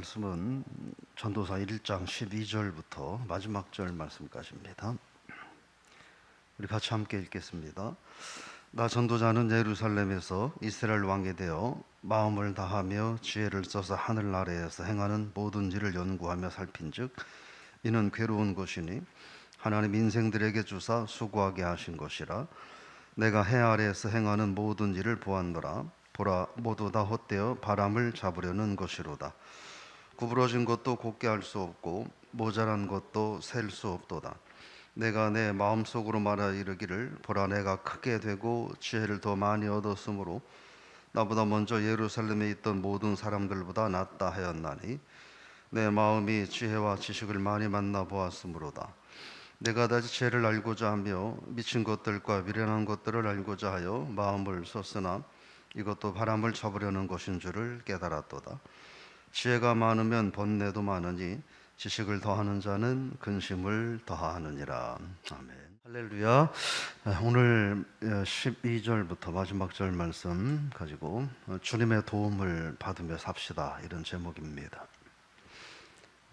말씀은 전도서 1장 12절부터 마지막 절 말씀까지입니다. 우리 같이 함께 읽겠습니다. 나 전도자는 예루살렘에서 이스라엘 왕이 되어 마음을 다하며 지혜를 써서 하늘 아래에서 행하는 모든 일을 연구하며 살핀즉 이는 괴로운 것이니 하나님 인생들에게 주사 수고하게 하신 것이라. 내가 해 아래에서 행하는 모든 일을 보았노라. 보라, 모두 다 헛되어 바람을 잡으려는 것이로다. 구부러진 것도 곱게 할 수 없고 모자란 것도 셀 수 없도다. 내가 내 마음속으로 말하 이르기를 보라, 내가 크게 되고 지혜를 더 많이 얻었으므로 나보다 먼저 예루살렘에 있던 모든 사람들보다 낫다 하였나니 내 마음이 지혜와 지식을 많이 만나 보았으므로다. 내가 다시 지혜를 알고자 하며 미친 것들과 미련한 것들을 알고자 하여 마음을 썼으나 이것도 바람을 잡으려는 것인 줄을 깨달았도다. 지혜가 많으면 번뇌도 많으니 지식을 더하는 자는 근심을 더하느니라. 아멘. 할렐루야. 오늘 12절부터 마지막 절 말씀 가지고 주님의 도움을 받으며 삽시다, 이런 제목입니다.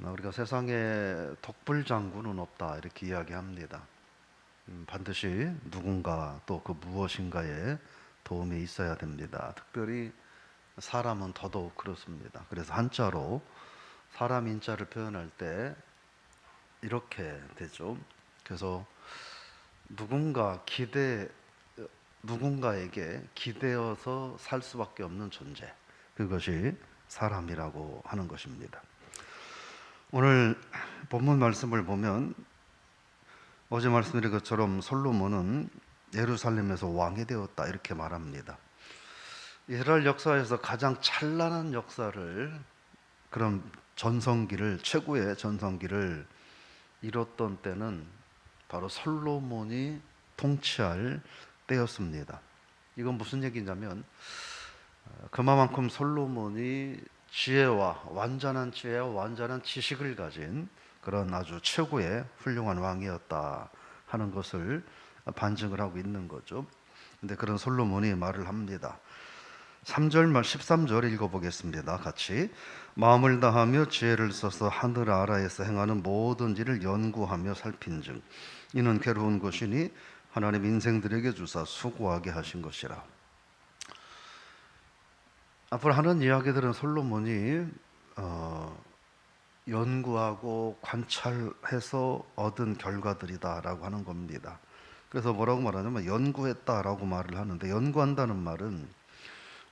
우리가 세상에 독불장군은 없다, 이렇게 이야기합니다. 반드시 누군가 또 그 무엇인가에 도움이 있어야 됩니다. 특별히 사람은 더더욱 그렇습니다. 그래서 한자로 사람 인자를 표현할 때 이렇게 되죠. 그래서 누군가에게 기대어서 살 수밖에 없는 존재, 그것이 사람이라고 하는 것입니다. 오늘 본문 말씀을 보면 어제 말씀드린 것처럼 솔로몬은 예루살렘에서 왕이 되었다, 이렇게 말합니다. 이스라엘 역사에서 가장 찬란한 역사를, 그런 전성기를, 최고의 전성기를 이뤘던 때는 바로 솔로몬이 통치할 때였습니다. 이건 무슨 얘기냐면 그만큼 솔로몬이 완전한 지혜와 완전한 지식을 가진 그런 아주 최고의 훌륭한 왕이었다 하는 것을 반증을 하고 있는 거죠. 근데 그런 솔로몬이 말을 합니다. 13절 읽어보겠습니다. 같이. 마음을 다하며 지혜를 써서 하늘 아래에서 행하는 모든 일을 연구하며 살핀즉 이는 괴로운 것이니 하나님 인생들에게 주사 수고하게 하신 것이라. 앞으로 하는 이야기들은 솔로몬이 연구하고 관찰해서 얻은 결과들이다라고 하는 겁니다. 그래서 뭐라고 말하냐면 연구했다라고 말을 하는데, 연구한다는 말은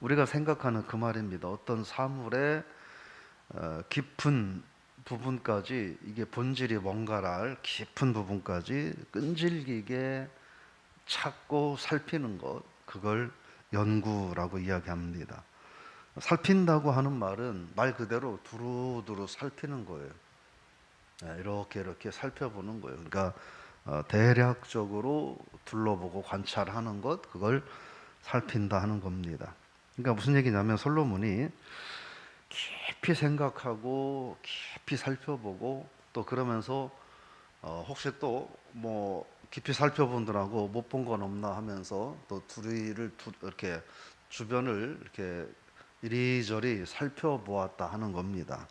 우리가 생각하는 그 말입니다. 어떤 사물의 깊은 부분까지, 이게 본질이 뭔가를 깊은 부분까지 끈질기게 찾고 살피는 것, 그걸 연구라고 이야기합니다. 살핀다고 하는 말은 말 그대로 두루두루 살피는 거예요. 이렇게 살펴보는 거예요. 그러니까 대략적으로 둘러보고 관찰하는 것, 그걸 살핀다 하는 겁니다. 그러니까 무슨 얘기냐면 솔로몬이 깊이 생각하고 깊이 살펴보고 또 그러면서 혹시 또 뭐 깊이 살펴본다고 못 본 건 없나 하면서 또 이렇게 주변을 이렇게 이리저리 살펴보았다 하는 겁니다.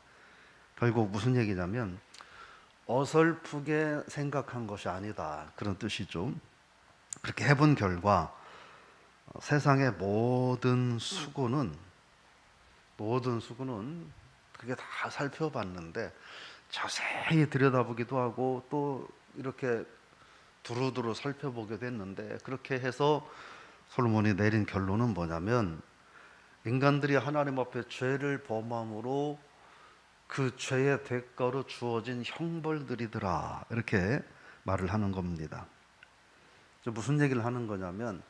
결국 무슨 얘기냐면 어설프게 생각한 것이 아니다, 그런 뜻이죠. 그렇게 해본 결과 세상의 모든 수고는 그게 다 살펴봤는데 자세히 들여다보기도 하고 또 이렇게 두루두루 살펴보게 됐는데, 그렇게 해서 솔로몬이 내린 결론은 뭐냐면 인간들이 하나님 앞에 죄를 범함으로 그 죄의 대가로 주어진 형벌들이더라, 이렇게 말을 하는 겁니다. 무슨 얘기를 하는 거냐면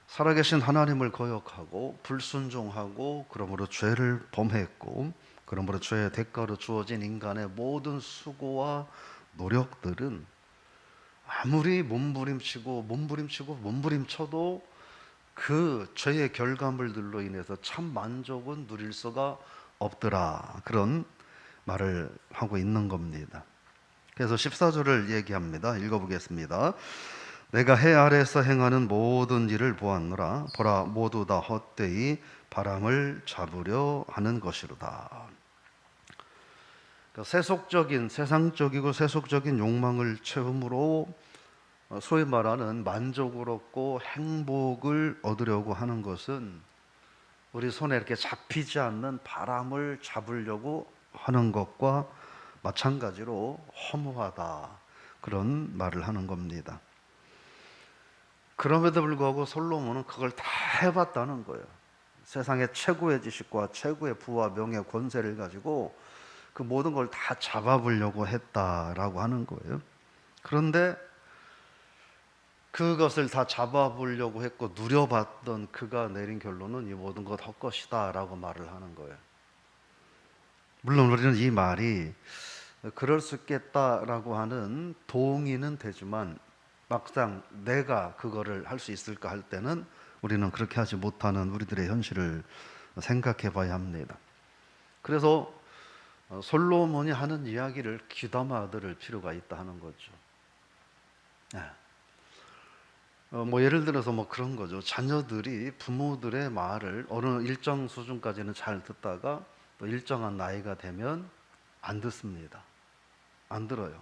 살아계신 하나님을 거역하고 불순종하고 그러므로 죄를 범했고 그러므로 죄의 대가로 주어진 인간의 모든 수고와 노력들은 아무리 몸부림쳐도 그 죄의 결과물들로 인해서 참 만족은 누릴 수가 없더라, 그런 말을 하고 있는 겁니다. 그래서 14절을 얘기합니다. 읽어보겠습니다. 내가 해 아래에서 행하는 모든 일을 보았노라. 보라, 모두 다 헛되이 바람을 잡으려 하는 것이로다. 그러니까 세상적이고 세속적인 욕망을 채움으로 소위 말하는 만족을 얻고 행복을 얻으려고 하는 것은 우리 손에 이렇게 잡히지 않는 바람을 잡으려고 하는 것과 마찬가지로 허무하다, 그런 말을 하는 겁니다. 그럼에도 불구하고 솔로몬은 그걸 다 해봤다는 거예요. 세상의 최고의 지식과 최고의 부와 명예, 권세를 가지고 그 모든 걸 다 잡아보려고 했다라고 하는 거예요. 그런데 그것을 다 잡아보려고 했고 누려봤던 그가 내린 결론은 이 모든 것 헛것이다 라고 말을 하는 거예요. 물론 우리는 이 말이 그럴 수 있겠다라고 하는 동의는 되지만 막상 내가 그거를 할 수 있을까 할 때는 우리는 그렇게 하지 못하는 우리들의 현실을 생각해 봐야 합니다. 그래서 솔로몬이 하는 이야기를 귀담아 들을 필요가 있다 하는 거죠. 예를 들어서 그런 거죠. 자녀들이 부모들의 말을 어느 일정 수준까지는 잘 듣다가 또 일정한 나이가 되면 안 듣습니다. 안 들어요.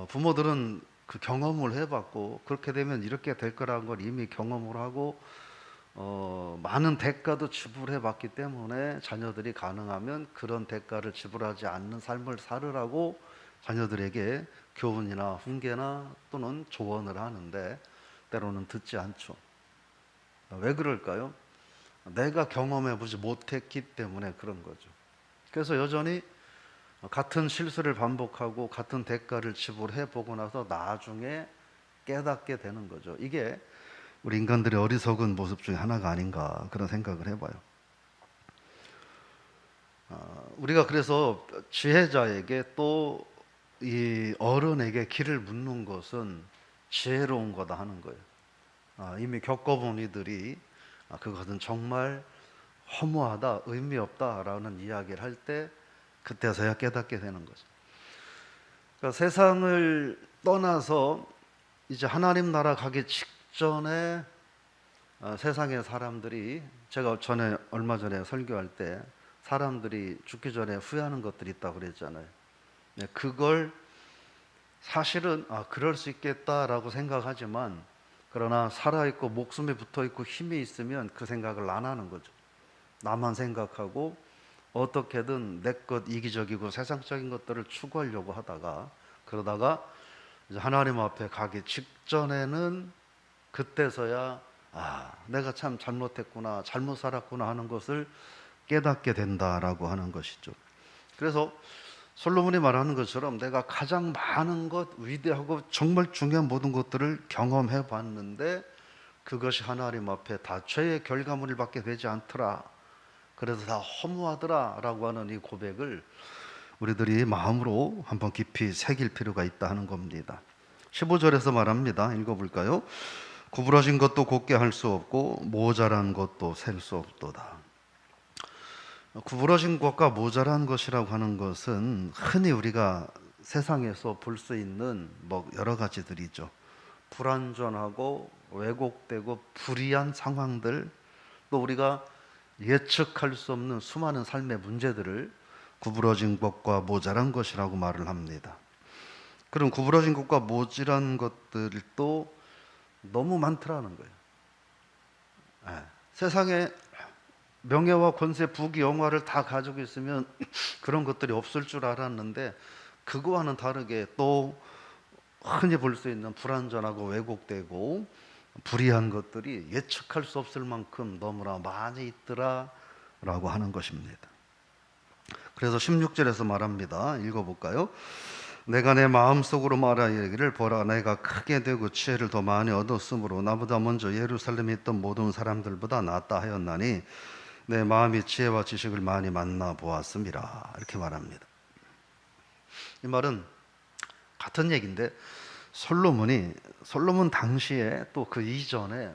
부모들은 그 경험을 해봤고 그렇게 되면 이렇게 될 거라는 걸 이미 경험을 하고 많은 대가도 지불해봤기 때문에 자녀들이 가능하면 그런 대가를 지불하지 않는 삶을 살으라고 자녀들에게 교훈이나 훈계나 또는 조언을 하는데 때로는 듣지 않죠. 왜 그럴까요? 내가 경험해보지 못했기 때문에 그런 거죠. 그래서 여전히 같은 실수를 반복하고 같은 대가를 지불해보고 나서 나중에 깨닫게 되는 거죠. 이게 우리 인간들의 어리석은 모습 중에 하나가 아닌가 그런 생각을 해봐요. 우리가 그래서 지혜자에게 또 이 어른에게 길을 묻는 것은 지혜로운 거다 하는 거예요. 이미 겪어본 이들이 그것은 정말 허무하다, 의미 없다라는 이야기를 할 때 그때서야 깨닫게 되는 거죠. 그러니까 세상을 떠나서 이제 하나님 나라 가기 직전에 세상의 사람들이, 제가 얼마 전에 설교할 때 사람들이 죽기 전에 후회하는 것들이 있다고 그랬잖아요. 그걸 사실은 그럴 수 있겠다라고 생각하지만 그러나 살아있고 목숨에 붙어있고 힘이 있으면 그 생각을 안 하는 거죠. 나만 생각하고 어떻게든 내 것 이기적이고 세상적인 것들을 추구하려고 하다가 그러다가 이제 하나님 앞에 가기 직전에는 그때서야 내가 참 잘못했구나, 잘못 살았구나 하는 것을 깨닫게 된다라고 하는 것이죠. 그래서 솔로몬이 말하는 것처럼 내가 가장 많은 것, 위대하고 정말 중요한 모든 것들을 경험해 봤는데 그것이 하나님 앞에 다 죄의 결과물을 받게 되지 않더라, 그래서 다 허무하더라 라고 하는 이 고백을 우리들이 마음으로 한번 깊이 새길 필요가 있다 하는 겁니다. 15절에서 말합니다. 읽어볼까요? 구부러진 것도 곱게 할 수 없고 모자란 것도 셀 수 없도다. 구부러진 것과 모자란 것이라고 하는 것은 흔히 우리가 세상에서 볼 수 있는 여러 가지들이죠. 불완전하고 왜곡되고 불이한 상황들, 또 우리가 예측할 수 없는 수많은 삶의 문제들을 구부러진 것과 모자란 것이라고 말을 합니다. 그럼 구부러진 것과 모자란 것들도 너무 많더라는 거예요. 세상에 명예와 권세, 부귀, 영화를 다 가지고 있으면 그런 것들이 없을 줄 알았는데 그거와는 다르게 또 흔히 볼 수 있는 불완전하고 왜곡되고 불이한 것들이 예측할 수 없을 만큼 너무나 많이 있더라라고 하는 것입니다. 그래서 16절에서 말합니다. 읽어볼까요? 내가 내 마음속으로 말하기를 보라, 내가 크게 되고 지혜를 더 많이 얻었으므로 나보다 먼저 예루살렘에 있던 모든 사람들보다 낫다 하였나니 내 마음이 지혜와 지식을 많이 만나보았음이라, 이렇게 말합니다. 이 말은 같은 얘기인데 솔로몬 당시에 또 그 이전에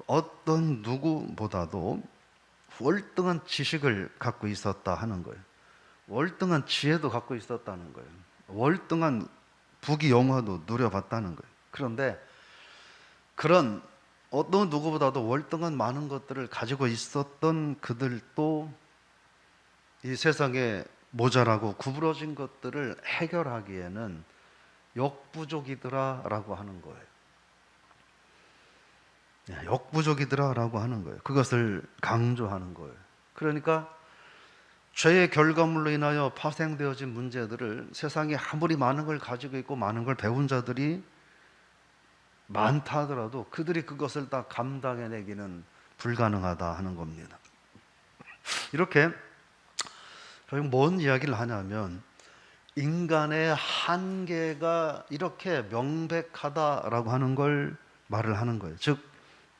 어떤 누구보다도 월등한 지식을 갖고 있었다 하는 거예요. 월등한 지혜도 갖고 있었다는 거예요. 월등한 부귀 영화도 누려봤다는 거예요. 그런데 그런 어떤 누구보다도 월등한 많은 것들을 가지고 있었던 그들도 이 세상에 모자라고 구부러진 것들을 해결하기에는 역부족이더라라고 하는 거예요. 역부족이더라라고 하는 거예요. 그것을 강조하는 거예요. 그러니까 죄의 결과물로 인하여 파생되어진 문제들을 세상에 아무리 많은 걸 가지고 있고 많은 걸 배운 자들이 많다 하더라도 그들이 그것을 다 감당해내기는 불가능하다 하는 겁니다. 이렇게 결국 뭔 이야기를 하냐면 인간의 한계가 이렇게 명백하다라고 하는 걸 말을 하는 거예요. 즉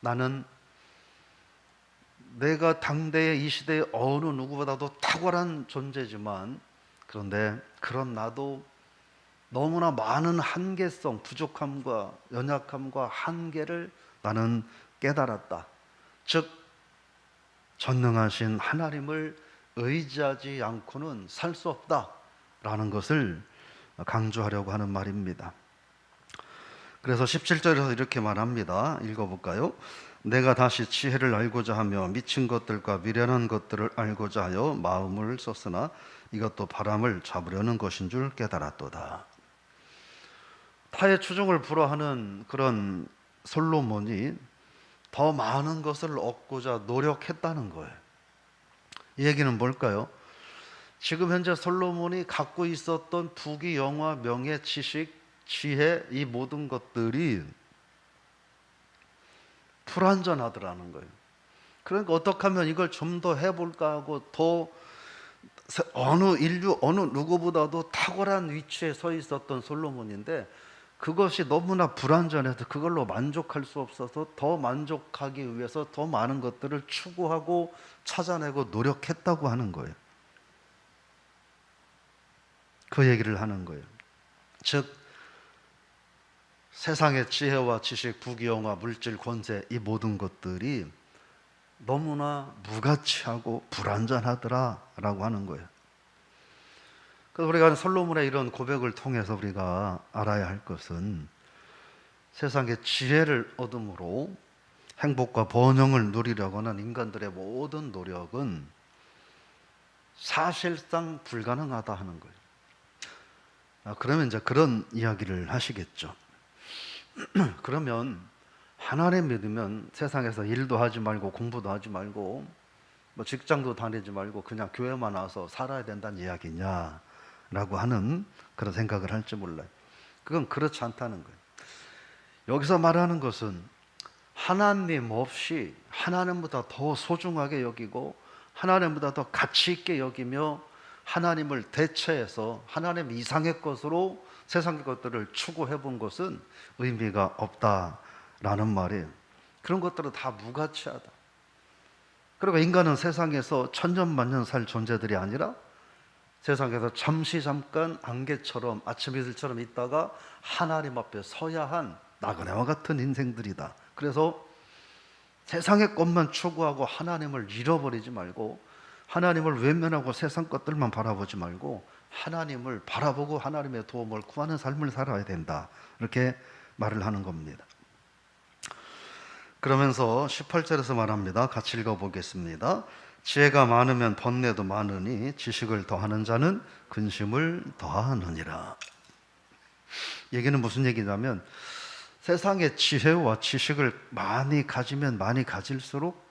나는 내가 당대의 이 시대의 어느 누구보다도 탁월한 존재지만 그런데 그런 나도 너무나 많은 한계성, 부족함과 연약함과 한계를 나는 깨달았다. 즉 전능하신 하나님을 의지하지 않고는 살 수 없다라는 것을 강조하려고 하는 말입니다. 그래서 17절에서 이렇게 말합니다. 읽어볼까요? 내가 다시 지혜를 알고자 하며 미친 것들과 미련한 것들을 알고자 하여 마음을 썼으나 이것도 바람을 잡으려는 것인 줄 깨달았도다. 타의 추종을 불허하는 그런 솔로몬이 더 많은 것을 얻고자 노력했다는 거예요. 이 얘기는 뭘까요? 지금 현재 솔로몬이 갖고 있었던 부귀, 영화, 명예, 지식, 지혜 이 모든 것들이 불완전하더라는 거예요. 그러니까 어떻게 하면 이걸 좀 더 해볼까 하고 더 어느 인류 어느 누구보다도 탁월한 위치에 서 있었던 솔로몬인데 그것이 너무나 불완전해서 그걸로 만족할 수 없어서 더 만족하기 위해서 더 많은 것들을 추구하고 찾아내고 노력했다고 하는 거예요. 그 얘기를 하는 거예요. 즉 세상의 지혜와 지식, 부귀영화, 물질, 권세 이 모든 것들이 너무나 무가치하고 불완전하더라라고 하는 거예요. 그래서 우리가 솔로몬의 이런 고백을 통해서 우리가 알아야 할 것은 세상의 지혜를 얻음으로 행복과 번영을 누리려고 하는 인간들의 모든 노력은 사실상 불가능하다 하는 거예요. 그러면 이제 그런 이야기를 하시겠죠. 그러면 하나님 믿으면 세상에서 일도 하지 말고 공부도 하지 말고 뭐 직장도 다니지 말고 그냥 교회만 와서 살아야 된다는 이야기냐라고 하는 그런 생각을 할지 몰라요. 그건 그렇지 않다는 거예요. 여기서 말하는 것은 하나님 없이 하나님보다 더 소중하게 여기고 하나님보다 더 가치 있게 여기며 하나님을 대체해서 하나님 이상의 것으로 세상의 것들을 추구해 본 것은 의미가 없다라는 말이에요. 그런 것들은 다 무가치하다. 그리고 인간은 세상에서 천년만년 살 존재들이 아니라 세상에서 잠시 잠깐 안개처럼 아침 이슬처럼 있다가 하나님 앞에 서야 한 나그네와 같은 인생들이다. 그래서 세상의 것만 추구하고 하나님을 잃어버리지 말고 하나님을 외면하고 세상 것들만 바라보지 말고 하나님을 바라보고 하나님의 도움을 구하는 삶을 살아야 된다. 이렇게 말을 하는 겁니다. 그러면서 18절에서 말합니다. 같이 읽어보겠습니다. 지혜가 많으면 번뇌도 많으니 지식을 더하는 자는 근심을 더하느니라. 얘기는 무슨 얘기냐면 세상의 지혜와 지식을 많이 가지면 많이 가질수록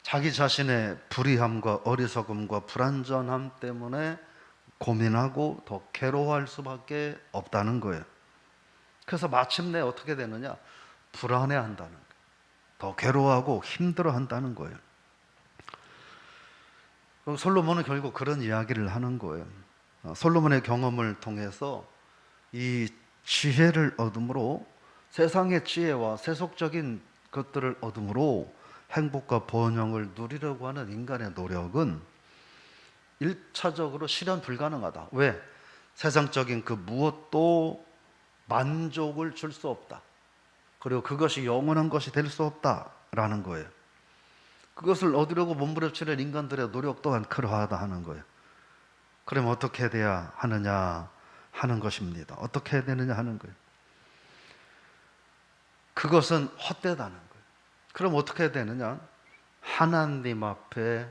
자기 자신의 불의함과 어리석음과 불완전함 때문에 고민하고 더 괴로워할 수밖에 없다는 거예요. 그래서 마침내 어떻게 되느냐? 불안해한다는 거예요. 더 괴로워하고 힘들어한다는 거예요. 솔로몬은 결국 그런 이야기를 하는 거예요. 솔로몬의 경험을 통해서 이 지혜를 얻음으로 세상의 지혜와 세속적인 것들을 얻음으로 행복과 번영을 누리려고 하는 인간의 노력은 1차적으로 실현 불가능하다. 왜? 세상적인 그 무엇도 만족을 줄 수 없다. 그리고 그것이 영원한 것이 될 수 없다라는 거예요. 그것을 얻으려고 몸부림치는 인간들의 노력 또한 그러하다 하는 거예요. 그럼 어떻게 돼야 하느냐 하는 것입니다. 어떻게 해야 되느냐 하는 거예요. 그것은 헛되다는 거예요. 그럼 어떻게 해야 되느냐? 하나님 앞에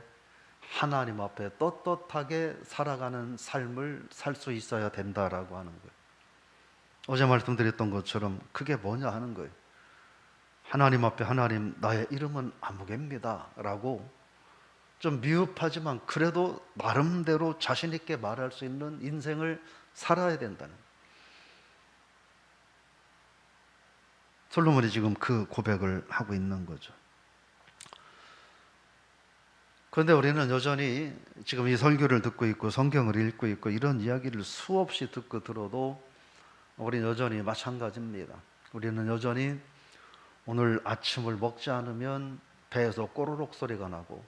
하나님 앞에 떳떳하게 살아가는 삶을 살 수 있어야 된다라고 하는 거예요. 어제 말씀드렸던 것처럼 그게 뭐냐 하는 거예요. 하나님 앞에 하나님 나의 이름은 아무개입니다 라고 좀 미흡하지만 그래도 나름대로 자신 있게 말할 수 있는 인생을 살아야 된다는 거예요. 솔로몬이 지금 그 고백을 하고 있는 거죠. 그런데 우리는 여전히 지금 이 설교를 듣고 있고 성경을 읽고 있고 이런 이야기를 수없이 듣고 들어도 우리는 여전히 마찬가지입니다. 우리는 여전히 오늘 아침을 먹지 않으면 배에서 꼬르륵 소리가 나고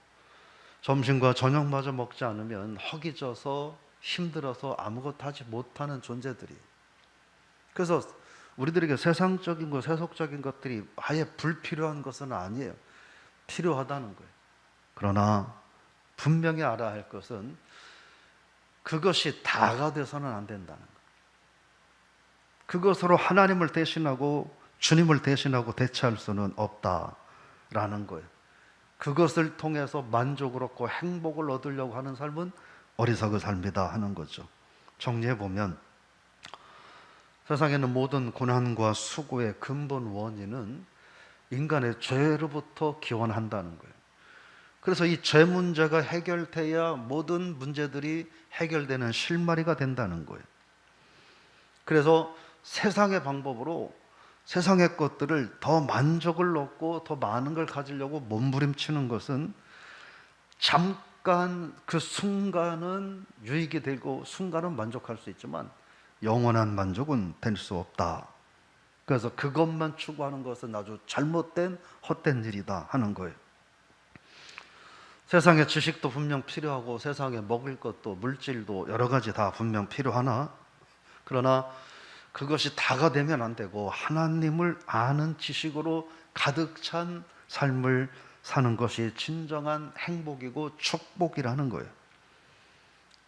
점심과 저녁마저 먹지 않으면 허기져서 힘들어서 아무것도 하지 못하는 존재들이. 그래서 우리들에게 세상적인 것, 세속적인 것들이 아예 불필요한 것은 아니에요. 필요하다는 거예요. 그러나 분명히 알아야 할 것은 그것이 다가 돼서는 안 된다는 거예요. 그것으로 하나님을 대신하고 주님을 대신하고 대체할 수는 없다라는 거예요. 그것을 통해서 만족을 얻고 행복을 얻으려고 하는 삶은 어리석은 삶이다 하는 거죠. 정리해보면 세상에는 모든 고난과 수고의 근본 원인은 인간의 죄로부터 기원한다는 거예요. 그래서 이 죄 문제가 해결돼야 모든 문제들이 해결되는 실마리가 된다는 거예요. 그래서 세상의 방법으로 세상의 것들을 더 만족을 얻고 더 많은 걸 가지려고 몸부림치는 것은 잠깐 그 순간은 유익이 되고 순간은 만족할 수 있지만 영원한 만족은 될 수 없다. 그래서 그것만 추구하는 것은 아주 잘못된 헛된 일이다 하는 거예요. 세상에 지식도 분명 필요하고 세상에 먹을 것도 물질도 여러 가지 다 분명 필요하나 그러나 그것이 다가 되면 안 되고 하나님을 아는 지식으로 가득 찬 삶을 사는 것이 진정한 행복이고 축복이라는 거예요.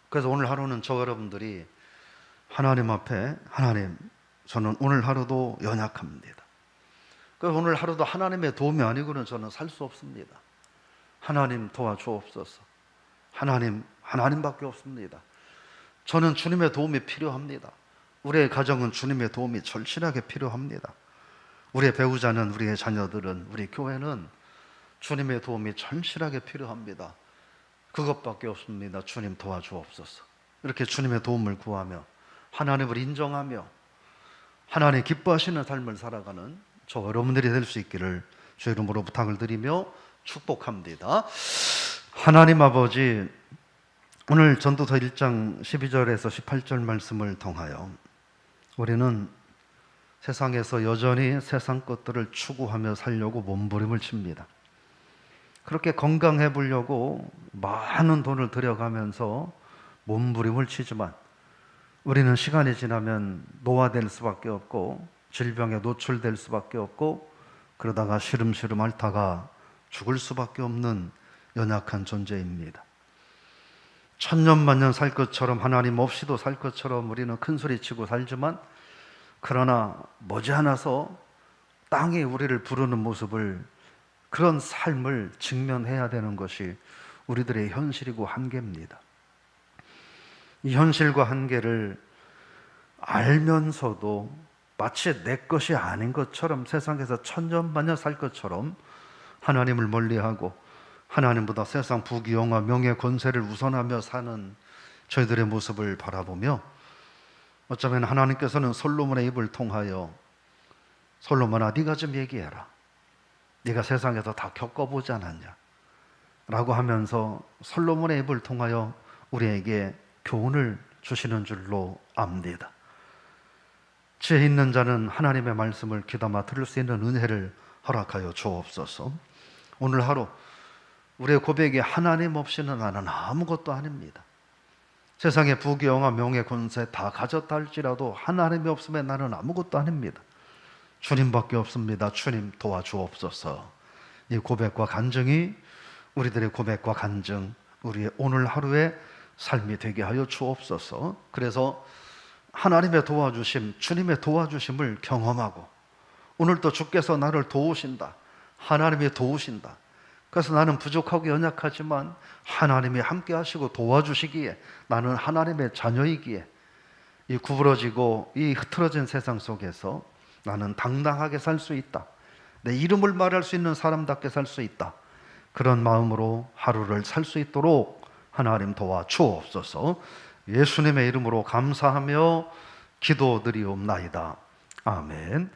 그래서 오늘 하루는 저 여러분들이 하나님 앞에 하나님 저는 오늘 하루도 연약합니다. 그래서 오늘 하루도 하나님의 도움이 아니고는 저는 살 수 없습니다. 하나님 도와주옵소서. 하나님밖에 없습니다. 저는 주님의 도움이 필요합니다. 우리의 가정은 주님의 도움이 절실하게 필요합니다. 우리의 배우자는, 우리의 자녀들은, 우리 교회는 주님의 도움이 절실하게 필요합니다. 그것밖에 없습니다. 주님 도와주옵소서. 이렇게 주님의 도움을 구하며 하나님을 인정하며 하나님 기뻐하시는 삶을 살아가는 저 여러분들이 될 수 있기를 주의 이름으로 부탁을 드리며 축복합니다. 하나님 아버지, 오늘 전도서 1장 12절에서 18절 말씀을 통하여 우리는 세상에서 여전히 세상 것들을 추구하며 살려고 몸부림을 칩니다. 그렇게 건강해 보려고 많은 돈을 들여가면서 몸부림을 치지만 우리는 시간이 지나면 노화될 수밖에 없고 질병에 노출될 수밖에 없고 그러다가 시름시름 앓다가 죽을 수밖에 없는 연약한 존재입니다. 천년만년 살 것처럼 하나님 없이도 살 것처럼 우리는 큰소리치고 살지만 그러나 머지않아서 땅이 우리를 부르는 모습을 그런 삶을 직면해야 되는 것이 우리들의 현실이고 한계입니다. 이 현실과 한계를 알면서도 마치 내 것이 아닌 것처럼 세상에서 천년만년 살 것처럼 하나님을 멀리하고 하나님보다 세상 부귀영화 명예 권세를 우선하며 사는 저희들의 모습을 바라보며 어쩌면 하나님께서는 솔로몬의 입을 통하여 솔로몬아 네가 좀 얘기해라. 네가 세상에서 다 겪어보지 않았냐 라고 하면서 솔로몬의 입을 통하여 우리에게 교훈을 주시는 줄로 압니다. 지혜 있는 자는 하나님의 말씀을 귀담아 들을 수 있는 은혜를 허락하여 주옵소서. 오늘 하루 우리의 고백이 하나님 없이는 나는 아무것도 아닙니다. 세상의 부귀영화 명예 권세 다 가졌다 할지라도 하나님이 없으면 나는 아무것도 아닙니다. 주님밖에 없습니다. 주님 도와주옵소서. 이 고백과 간증이 우리들의 고백과 간증, 우리의 오늘 하루의 삶이 되게 하여 주옵소서. 그래서 하나님의 도와주심, 주님의 도와주심을 경험하고 오늘도 주께서 나를 도우신다, 하나님이 도우신다, 그래서 나는 부족하고 연약하지만 하나님이 함께 하시고 도와주시기에, 나는 하나님의 자녀이기에 이 구부러지고 이 흐트러진 세상 속에서 나는 당당하게 살 수 있다. 내 이름을 말할 수 있는 사람답게 살 수 있다. 그런 마음으로 하루를 살 수 있도록 하나님 도와주옵소서. 예수님의 이름으로 감사하며 기도드리옵나이다. 아멘.